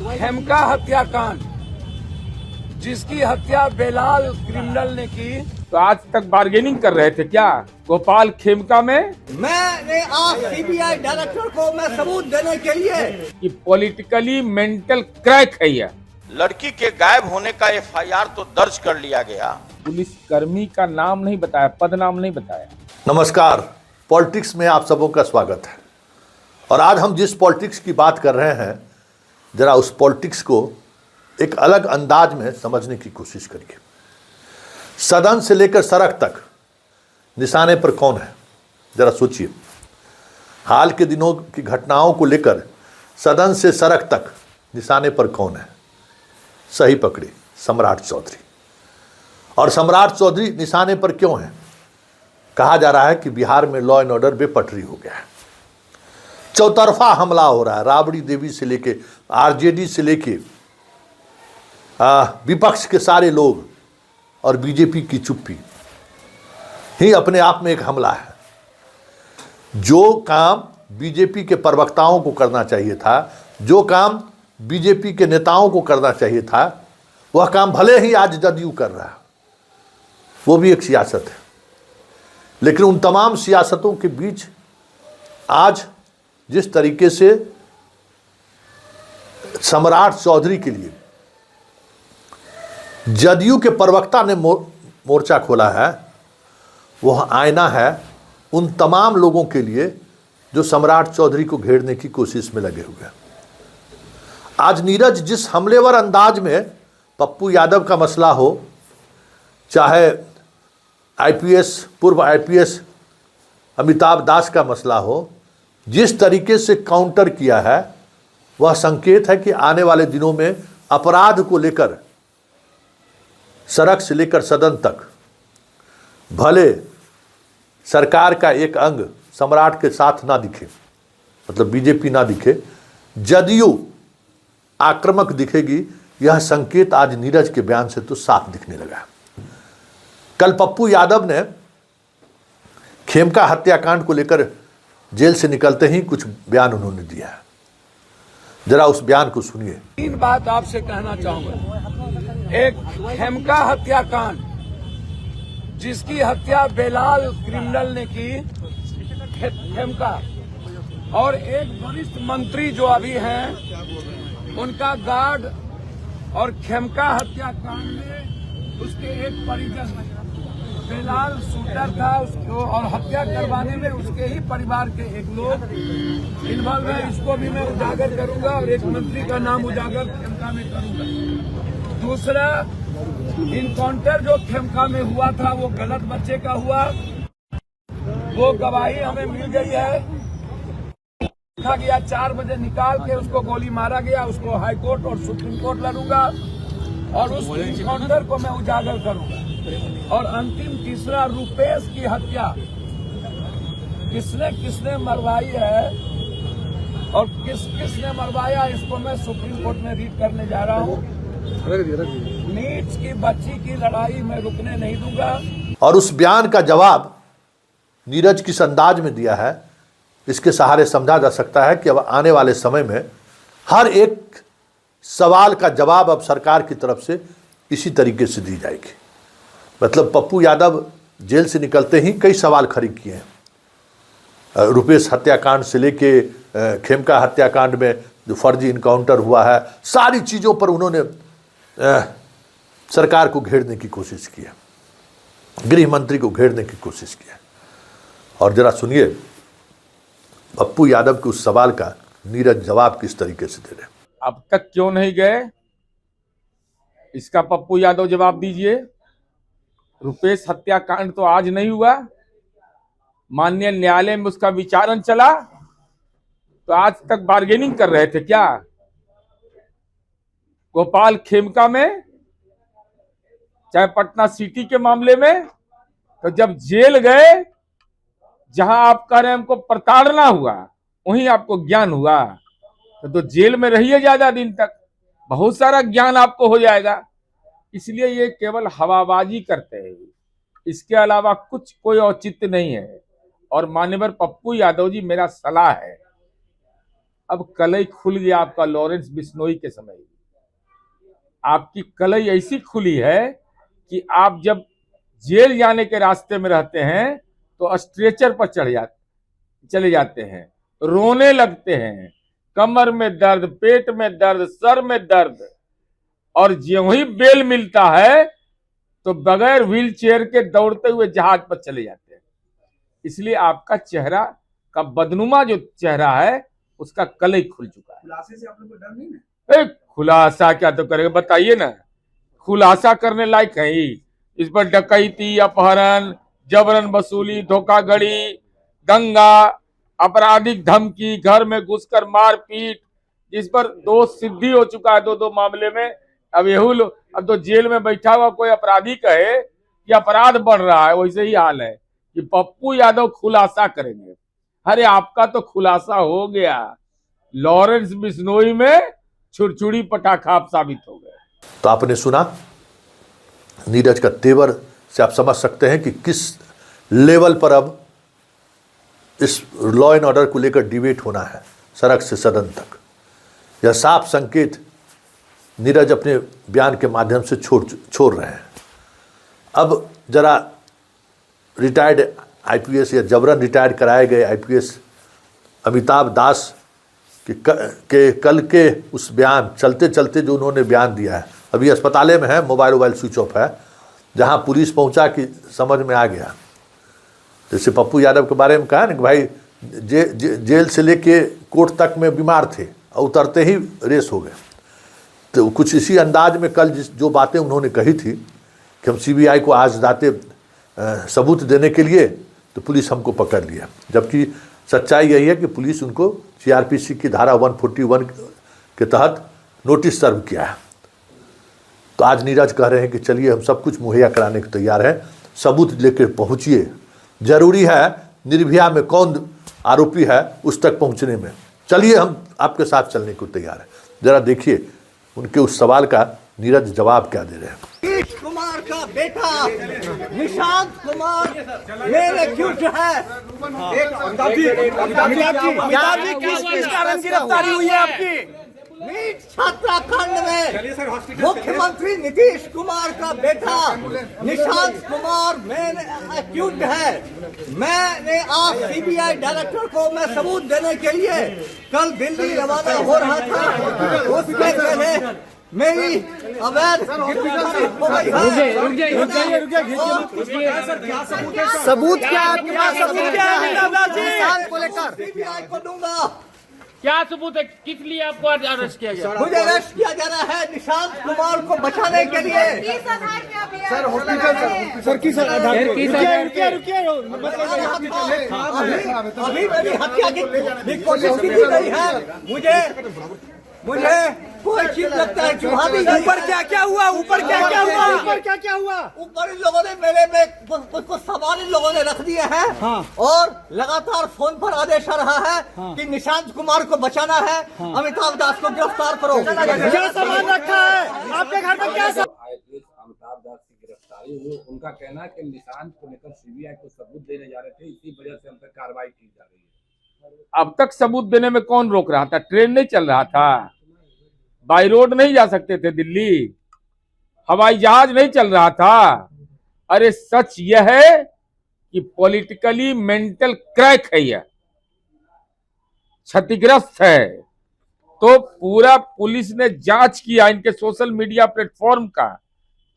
खेमका हत्याकांड, जिसकी हत्या बेलाल क्रिमिनल ने की, तो आज तक बार्गेनिंग कर रहे थे क्या गोपाल खेमका में? मैंने आज सीबीआई डायरेक्टर को मैं सबूत देने के लिए कि पॉलिटिकली मेंटल क्रैक है यह। लड़की के गायब होने का एफआईआर तो दर्ज कर लिया गया। पुलिस कर्मी का नाम नहीं बताया, पद नाम नहीं बताया। नमस्कार, पॉलिटिक्स में आप सबों का स्वागत है। और आज हम जिस पॉलिटिक्स की बात कर रहे हैं, जरा उस पॉलिटिक्स को एक अलग अंदाज में समझने की कोशिश करिए। सदन से लेकर सड़क तक निशाने पर कौन है, जरा सोचिए। हाल के दिनों की घटनाओं को लेकर सदन से सड़क तक निशाने पर कौन है? सही पकड़े, सम्राट चौधरी। और सम्राट चौधरी निशाने पर क्यों है? कहा जा रहा है कि बिहार में लॉ एंड ऑर्डर बेपटरी हो गया है। चौतरफा हमला हो रहा है, राबड़ी देवी से लेके आरजेडी से लेके विपक्ष के सारे लोग और बीजेपी की चुप्पी ही अपने आप में एक हमला है। जो काम बीजेपी के प्रवक्ताओं को करना चाहिए था, जो काम बीजेपी के नेताओं को करना चाहिए था, वह काम भले ही आज जदयू कर रहा है, वो भी एक सियासत है। लेकिन उन तमाम सियासतों के बीच आज जिस तरीके से सम्राट चौधरी के लिए जदयू के प्रवक्ता ने मोर्चा खोला है, वह आईना है उन तमाम लोगों के लिए जो सम्राट चौधरी को घेरने की कोशिश में लगे हुए हैं। आज नीरज जिस हमलेवर अंदाज में पप्पू यादव का मसला हो, चाहे आईपीएस पूर्व आईपीएस अमिताभ दास का मसला हो, जिस तरीके से काउंटर किया है, वह संकेत है कि आने वाले दिनों में अपराध को लेकर सड़क से लेकर सदन तक भले सरकार का एक अंग सम्राट के साथ ना दिखे, मतलब बीजेपी ना दिखे, जदयू आक्रामक दिखेगी। यह संकेत आज नीरज के बयान से तो साफ दिखने लगा है। कल पप्पू यादव ने खेमका हत्याकांड को लेकर जेल से निकलते ही कुछ बयान उन्होंने दिया है, जरा उस बयान को सुनिए। तीन बात आपसे कहना चाहूंगा। एक, खेमका हत्याकांड, जिसकी हत्या बेलाल क्रिमिनल ने की, खेमका, और एक वरिष्ठ मंत्री जो अभी हैं, उनका गार्ड, और खेमका हत्याकांड में उसके एक परिजन बेलाल शूटर था उसको, और हत्या करवाने में उसके ही परिवार के एक लोग इन्वॉल्व है। इसको भी मैं उजागर करूंगा और एक मंत्री का नाम उजागर खेमका में करूंगा। दूसरा, इनकाउंटर जो खेमका में हुआ था वो गलत बच्चे का हुआ, वो गवाही हमें मिल गई है। देखा गया 4 बजे निकाल के उसको गोली मारा गया। उसको हाई कोर्ट और सुप्रीम कोर्ट लड़ूंगा और उस इनकाउंटर को मैं उजागर करूंगा। और अंतिम तीसरा, रुपेश की हत्या किसने किसने मरवाई है और किसने मरवाया, इसको मैं सुप्रीम कोर्ट में रीड करने जा रहा हूँ। नीट्स की बच्ची की लड़ाई मैं रुकने नहीं दूंगा। और उस बयान का जवाब नीरज किस अंदाज में दिया है, इसके सहारे समझा जा सकता है कि अब आने वाले समय में हर एक सवाल का जवाब अब सरकार की तरफ से इसी तरीके से दी जाएगी। मतलब पप्पू यादव जेल से निकलते ही कई सवाल खड़े किए हैं। रुपेश हत्याकांड से लेके खेमका हत्याकांड में जो फर्जी इनकाउंटर हुआ है, सारी चीज़ों पर उन्होंने सरकार को घेरने की कोशिश की है, गृह मंत्री को घेरने की कोशिश की है। और जरा सुनिए पप्पू यादव के उस सवाल का नीरज जवाब किस तरीके से दे रहे हैं। अब तक क्यों नहीं गए, इसका पप्पू यादव जवाब दीजिए। रुपेश हत्याकांड तो आज नहीं हुआ, माननीय न्यायालय में उसका विचारण चला, तो आज तक बार्गेनिंग कर रहे थे क्या गोपाल खेमका में, चाहे पटना सिटी के मामले में? तो जब जेल गए, जहां आप कह रहे हैं हमको प्रताड़ना हुआ, वहीं आपको ज्ञान हुआ। तो जेल में रहिए ज्यादा दिन तक, बहुत सारा ज्ञान आपको हो जाएगा। इसलिए ये केवल हवाबाजी करते हैं, इसके अलावा कुछ कोई औचित्य नहीं है। और माननीय पप्पू यादव जी, मेरा सलाह है, अब कलई खुल गया आपका लॉरेंस बिश्नोई के समय। आपकी कलई ऐसी खुली है कि आप जब जेल जाने के रास्ते में रहते हैं तो स्ट्रेचर पर चले जाते हैं, रोने लगते हैं, कमर में दर्द, पेट में दर्द, सर में दर्द, और ज्यों ही बेल मिलता है तो बगैर व्हील चेयर के दौड़ते हुए जहाज पर चले जाते हैं। इसलिए आपका चेहरा का बदनुमा जो चेहरा है उसका कलई खुल चुका है। खुलासे से आप लोग को डर नहीं है? खुलासा क्या तो करेगा, बताइए ना। खुलासा करने लायक है ही। इस पर डकैती, अपहरण, जबरन वसूली, धोखाधड़ी, दंगा, आपराधिक धमकी, घर में घुसकर मारपीट, जिस पर दोष सिद्धि हो चुका है 2-2 मामले में। अब अब तो जेल में बैठा हुआ कोई अपराधी कहे कि अपराध बढ़ रहा है, वैसे ही हाल है कि पप्पू यादव खुलासा करेंगे। अरे आपका तो खुलासा हो गया, लॉरेंस बिश्नोई में छुरछुरी पटाखा आप साबित हो गए। तो आपने सुना नीरज का तेवर से आप समझ सकते हैं कि किस लेवल पर अब इस लॉ एंड ऑर्डर को लेकर डिबेट होना है सड़क से सदन तक। यह साफ संकेत नीरज अपने बयान के माध्यम से छोड़ रहे हैं। अब जरा रिटायर्ड आईपीएस या जबरन रिटायर कराए गए आईपीएस अमिताभ दास के कल के उस बयान चलते चलते जो उन्होंने बयान दिया है, अभी अस्पताले में है, मोबाइल स्विच ऑफ है, जहां पुलिस पहुंचा कि समझ में आ गया। जैसे पप्पू यादव के बारे में कहा ना कि भाई जेल से लेके कोर्ट तक में बीमार थे और उतरते ही रेस हो गए। तो कुछ इसी अंदाज में कल जो बातें उन्होंने कही थी कि हम सीबीआई को आज दाते सबूत देने के लिए, तो पुलिस हमको पकड़ लिया, जबकि सच्चाई यही है कि पुलिस उनको सीआरपीसी की धारा 141 के तहत नोटिस सर्व किया है। तो आज नीरज कह रहे हैं कि चलिए हम सब कुछ मुहैया कराने को तैयार हैं, सबूत लेकर पहुंचिए। जरूरी है निर्भया में कौन आरोपी है उस तक पहुंचने में, चलिए हम आपके साथ चलने को तैयार हैं। जरा देखिए उनके उस सवाल का नीरज जवाब क्या दे रहे हैं। नीतीश कुमार का बेटा निशांत कुमार मेरे क्यूट है। किस कारण गिरफ्तारी हुई है आपकी? नीट छात्राकांड में मुख्यमंत्री नीतीश कुमार का बेटा निशांत कुमार मेन एक्यूट है। मैंने आज सीबीआई डायरेक्टर को मैं सबूत देने के लिए कल दिल्ली रवाना हो रहा था। उसके पहले मेरी अवैध सबूत क्या है आपके पास? सबूत क्या है निशांत को लेकर? सीबीआई को दूंगा। क्या सबूत है? किस लिए आपको अरेस्ट किया गया? मुझे अरेस्ट किया जा रहा है निशांत कुमार को बचाने के लिए। सर हॉस्पिटल सर किस आधार पर? रुकिए अभी मेरी हत्या की कोशिश की गई है। मुझे कोई चीज लगता है चूहा भी। ऊपर क्या हुआ? ऊपर क्या हुआ? ऊपर इन लोगों ने मेले में कुछ सामान इन लोगों ने रख दिए हैं। हाँ। और लगातार फोन पर आदेश आ रहा है कि निशांत कुमार को बचाना है। अमिताभ दास को गिरफ्तार करो। क्या सामान रखा है आपके घर में? क्या अमिताभ दास की गिरफ्तारी हुई, उनका कहना है कि निशांत को लेकर सीबीआई को सबूत देने जा रहे थे, इसी वजह से हम पर कार्रवाई की जा रही है। अब तक सबूत देने में कौन रोक रहा था? ट्रेन नहीं चल रहा था, बाई रोड नहीं जा सकते थे दिल्ली, हवाई जहाज नहीं चल रहा था। अरे सच यह है कि पॉलिटिकली मेंटल क्रैक है, यह क्षतिग्रस्त है। तो पूरा पुलिस ने जांच किया इनके सोशल मीडिया प्लेटफॉर्म का,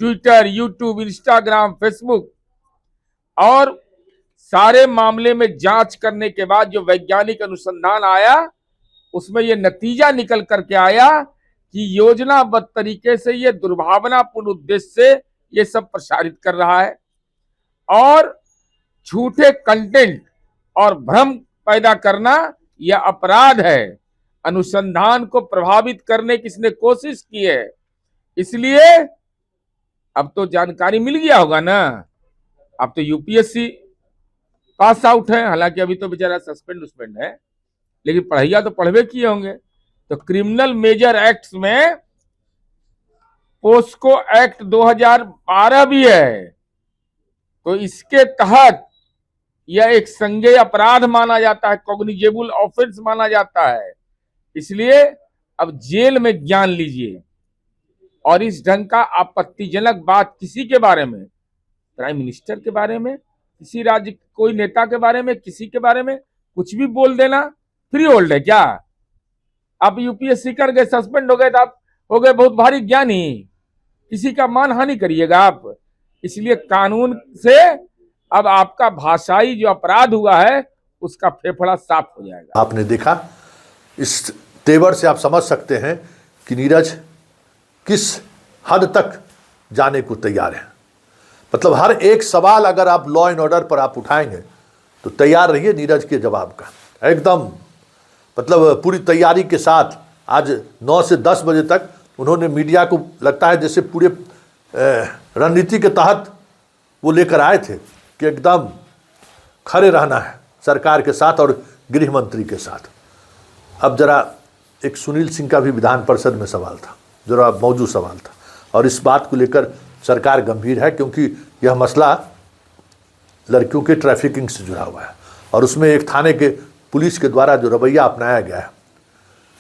ट्विटर, यूट्यूब, इंस्टाग्राम, फेसबुक, और सारे मामले में जांच करने के बाद जो वैज्ञानिक अनुसंधान आया उसमें यह नतीजा निकल करके आया कि योजनाबद्ध तरीके से ये दुर्भावनापूर्ण उद्देश्य से ये सब प्रसारित कर रहा है और झूठे कंटेंट और भ्रम पैदा करना यह अपराध है। अनुसंधान को प्रभावित करने की इसने कोशिश की है। इसलिए अब तो जानकारी मिल गया होगा ना। अब तो यूपीएससी पास आउट है, हालांकि अभी तो बेचारा सस्पेंड है, लेकिन पढ़ाइया तो पढ़वे किए होंगे। तो क्रिमिनल मेजर एक्ट्स में पोस्को एक्ट 2012 भी है, तो इसके तहत यह एक संज्ञेय अपराध माना जाता है, कॉग्निजेबल ऑफेंस माना जाता है। इसलिए अब जेल में ज्ञान लीजिए। और इस ढंग का आपत्तिजनक बात किसी के बारे में, प्राइम मिनिस्टर के बारे में, किसी राज्य कोई नेता के बारे में, किसी के बारे में कुछ भी बोल देना फ्री होल्ड है क्या? आप यूपीएससी कर गए, सस्पेंड हो गए तो आप हो गए बहुत भारी ज्ञानी, किसी का मानहानि करिएगा आप। इसलिए कानून से अब आपका भाषाई जो अपराध हुआ है उसका फेफड़ा साफ हो जाएगा। आपने देखा, इस तेवर से आप समझ सकते हैं कि नीरज किस हद तक जाने को तैयार है। मतलब हर एक सवाल अगर आप लॉ एंड ऑर्डर पर आप उठाएंगे तो तैयार रहिए नीरज के जवाब का, एकदम मतलब पूरी तैयारी के साथ। आज 9 से 10 बजे तक उन्होंने मीडिया को लगता है जैसे पूरे रणनीति के तहत वो लेकर आए थे कि एकदम खड़े रहना है सरकार के साथ और गृह मंत्री के साथ। अब जरा एक सुनील सिंह का भी विधान परिषद में सवाल था, जरा मौजूद सवाल था, और इस बात को लेकर सरकार गंभीर है क्योंकि यह मसला लड़कियों के ट्रैफिकिंग से जुड़ा हुआ है और उसमें एक थाने के पुलिस के द्वारा जो रवैया अपनाया गया है,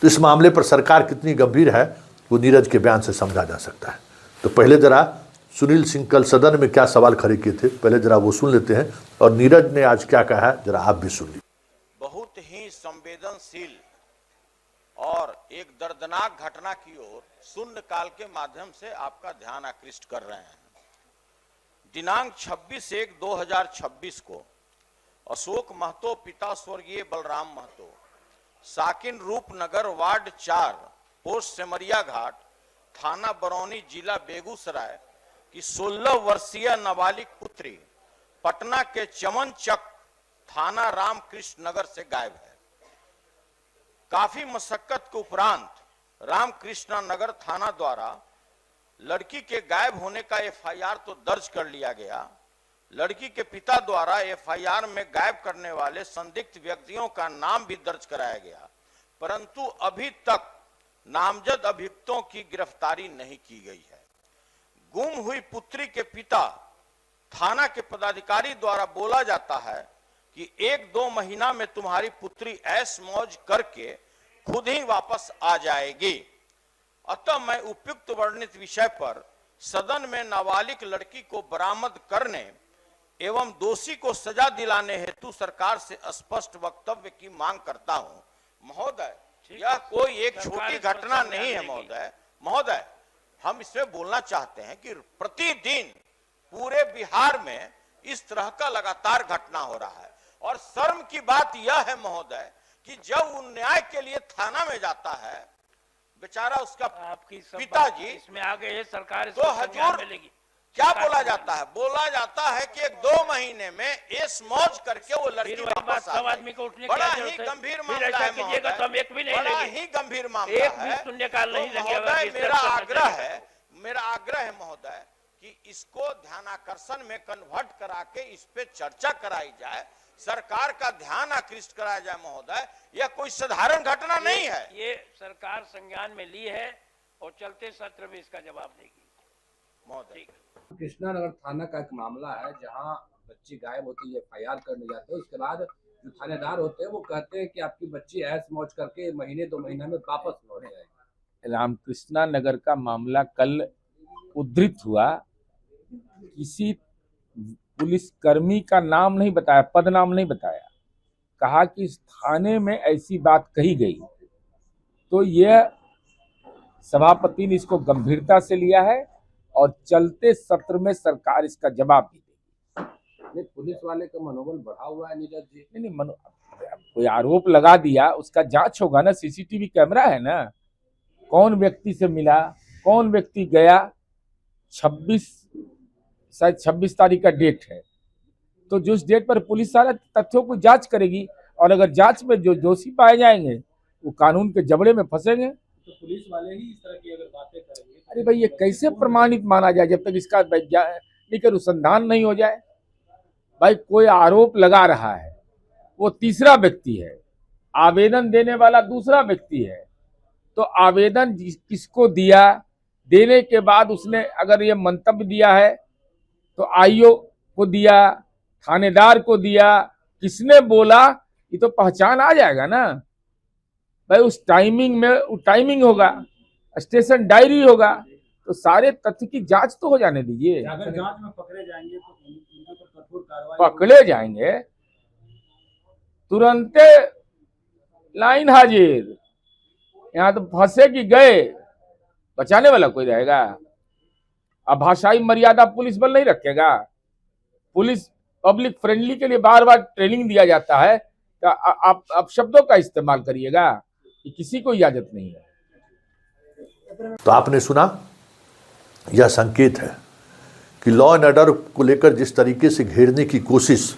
तो इस मामले पर सरकार कितनी गंभीर है वो नीरज के बयान से समझा जा सकता है। तो पहले जरा सुनील सिंह कल सदन में क्या सवाल खड़े किए थे, पहले जरा वो सुन लेते हैं, और नीरज ने आज क्या कहा है जरा आप भी सुन लीजिए। बहुत ही संवेदनशील और एक दर्दनाक घटना की ओर शून्यकाल के माध्यम से आपका ध्यान आकृष्ट कर रहे हैं। दिनांक 26/1/2026 को अशोक महतो पिता स्वर्गीय बलराम महतो, साकिन रूपनगर वार्ड 4 पोस्ट सेमरिया घाट, थाना बरौनी, जिला बेगूसराय की 16 वर्षीय नाबालिग पुत्री पटना के चमनचक थाना रामकृष्ण नगर से गायब है। काफी मशक्कत के उपरांत रामकृष्ण नगर थाना द्वारा लड़की के गायब होने का एफआईआर तो दर्ज कर लिया गया। लड़की के पिता द्वारा एफआईआर में गायब करने वाले संदिग्ध व्यक्तियों का नाम भी दर्ज कराया गया, परंतु अभी तक नामजद अभियुक्तों की गिरफ्तारी नहीं की गई है। गुम हुई पुत्री के पिता थाना के पदाधिकारी द्वारा बोला जाता है कि 1-2 महीना में तुम्हारी पुत्री ऐश मौज करके खुद ही वापस आ जाएगी। अतः मैं उपयुक्त वर्णित विषय पर सदन में नाबालिग लड़की को बरामद करने एवं दोषी को सजा दिलाने हेतु सरकार से स्पष्ट वक्तव्य की मांग करता हूं। महोदय, यह कोई एक छोटी घटना नहीं है महोदय, हम इसमें बोलना चाहते हैं कि प्रतिदिन पूरे बिहार में इस तरह का लगातार घटना हो रहा है और शर्म की बात यह है महोदय कि जब वो न्याय के लिए थाना में जाता है, बेचारा उसका आपकी पिताजी इसमें आ गए, सरकार तो हजूर क्या बोला जाता है? बोला जाता है कि 1-2 महीने में ऐश मौज करके वो लड़की वापस आ आदमी को उठने बड़ा ही गंभीर मामला है महोदय, तो हम एक भी नहीं बड़ा लेंगे। ही गंभीर मामला है। शून्यकाल नहीं तो लगेगा। महोदय, मेरा आग्रह है महोदय कि इसको ध्यानाकर्षण में कन्वर्ट करा के इस पे चर्चा कराई जाए, सरकार का ध्यान आकृष्ट कराया जाए महोदय। यह कोई साधारण घटना नहीं है। ये सरकार संज्ञान में ली है और चलते सत्र में इसका जवाब देगी महोदय। कृष्णा नगर थाना का एक मामला है जहां बच्ची गायब होती है, एफआईआर करने जाते हैं, उसके बाद जो थानेदार होते हैं वो कहते हैं कि आपकी बच्ची ऐश मौज करके 1-2 महीने में वापस लौट जाएगी। रामकृष्णा नगर का मामला कल उद्धृत हुआ, किसी पुलिसकर्मी का नाम नहीं बताया, पद नाम नहीं बताया, कहा कि इस थाने में ऐसी बात कही गई। तो यह सभापति ने इसको गंभीरता से लिया है और चलते सत्र में सरकार इसका जवाब भी देगी। पुलिस वाले का मनोबल बढ़ा हुआ है नीरज जी। नहीं, कोई आरोप लगा दिया, उसका जांच होगा ना, सीसीटीवी कैमरा है ना, कौन व्यक्ति से मिला, कौन व्यक्ति गया। 26 तारीख का डेट है, तो जिस डेट पर पुलिस सारा तथ्यों को जांच करेगी और अगर जांच में जो दोषी पाए जाएंगे वो कानून के जबड़े में फंसेंगे। तो पुलिस वाले ही इस तरह की अगर बातें करेंगे, अरे भाई, ये कैसे प्रमाणित माना जाए जब तक इसका वैज्ञानिक अनुसंधान नहीं हो जाए। भाई, कोई आरोप लगा रहा है, वो तीसरा व्यक्ति है, आवेदन देने वाला दूसरा व्यक्ति है, तो आवेदन किसको दिया, देने के बाद उसने अगर ये मंतव्य दिया है तो आईओ को दिया, थानेदार को दिया, किसने बोला, ये तो पहचान आ जाएगा ना। भाई उस टाइमिंग होगा, स्टेशन डायरी होगा, तो सारे तथ्य की जांच तो हो जाने दीजिए। अगर जांच में पकड़े जाएंगे तो उनके ऊपर कठोर कार्रवाई पकड़े जाएंगे तुरंत लाइन हाजिर। यहाँ तो फंसे कि गए, बचाने वाला कोई रहेगा? अब भाषाई मर्यादा पुलिस बल नहीं रखेगा? पुलिस पब्लिक फ्रेंडली के लिए बार बार ट्रेनिंग दिया जाता है, तो आप शब्दों का इस्तेमाल करिएगा कि किसी को इजाजत नहीं है। तो आपने सुना, यह संकेत है कि लॉ एंड ऑर्डर को लेकर जिस तरीके से घेरने की कोशिश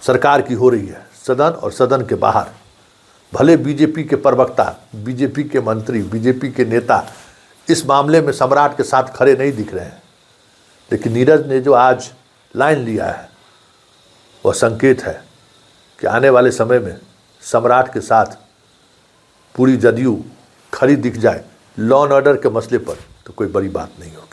सरकार की हो रही है, सदन और सदन के बाहर, भले बीजेपी के प्रवक्ता, बीजेपी के मंत्री, बीजेपी के नेता इस मामले में सम्राट के साथ खड़े नहीं दिख रहे हैं, लेकिन नीरज ने जो आज लाइन लिया है वह संकेत है कि आने वाले समय में सम्राट के साथ पूरी जदयू खड़ी दिख जाए लॉ एंड ऑर्डर के मसले पर, तो कोई बड़ी बात नहीं होगी।